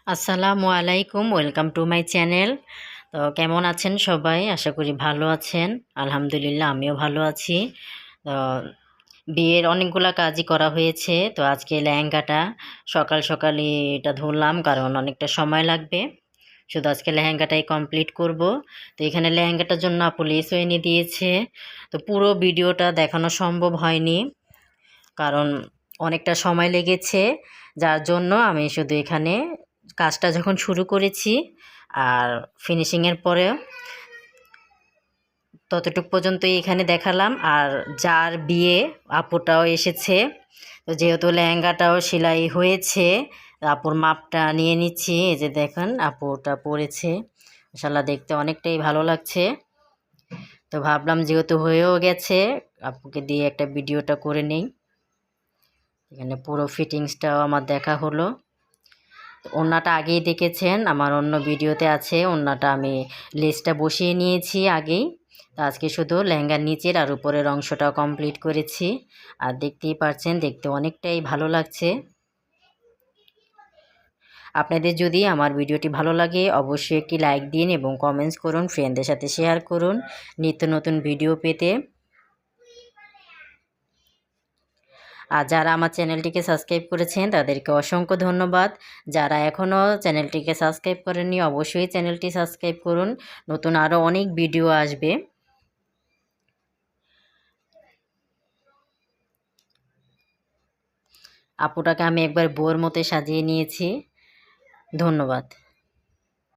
আসসালামু আলাইকুম, welcome to my channel. তো কেমন আছেন সবাই? আশা করি ভালো আছেন। আলহামদুলিল্লাহ আমিও ভালো আছি। তো বিয়ের অনেকগুলা কাজই করা হয়েছে। তো আজকে লেহেঙ্গাটা সকাল সকালই এটা ধরলাম, কারণ অনেকটা সময় লাগবে। শুধু আজকে লেহেঙ্গাটাই কমপ্লিট করব। তো এখানে লেহেঙ্গাটার জন্য আপু লেসও এনে দিয়েছে। তো পুরো ভিডিওটা দেখানো সম্ভব হয়নি, কারণ অনেকটা সময় লেগেছে, যার জন্য আমি শুধু এখানে কাজটা যখন শুরু করেছি আর ফিনিশিংয়ের পরে ততটুক পর্যন্তই এখানে দেখালাম। আর যার বিয়ে আপুটাও এসেছে, তো যেহেতু লেহেঙ্গাটাও সেলাই হয়েছে, আপুর মাপটা নিয়ে নিচ্ছি। এই যে দেখেন আপুটা পরেছে, মাশাআল্লাহ দেখতে অনেকটাই ভালো লাগছে। তো ভাবলাম যেহেতু হয়েও গেছে, আপুকে দিয়ে একটা ভিডিওটা করে নেই। এখানে পুরো ফিটিংসটাও আমার দেখা হলো। ওড়নাটা আগেই দেখেছেন, আমার অন্য ভিডিওতে আছে। ওড়নাটা আমি লেসটা বসিয়ে নিয়েছি আগেই। তো আজকে শুধু লেহেঙ্গার নিচের আর উপরের অংশটা কমপ্লিট করেছি। আর দেখতেই পাচ্ছেন, দেখতে অনেকটাই ভালো লাগছে। আপনাদের যদি আমার ভিডিওটি ভালো লাগে অবশ্যই একটি লাইক দিন এবং কমেন্টস করুন, ফ্রেন্ডদের সাথে শেয়ার করুন নিত্য নতুন ভিডিও পেতে। আর যারা আমার চ্যানেলটিকে সাবস্ক্রাইব করেছেন তাদেরকে অসংখ্য ধন্যবাদ। যারা এখনও চ্যানেলটিকে সাবস্ক্রাইব করেননি অবশ্যই চ্যানেলটি সাবস্ক্রাইব করুন, নতুন আরও অনেক ভিডিও আসবে। আপুটাকে আমি একবার বউয়ের মতো সাজিয়ে নিয়েছি। ধন্যবাদ।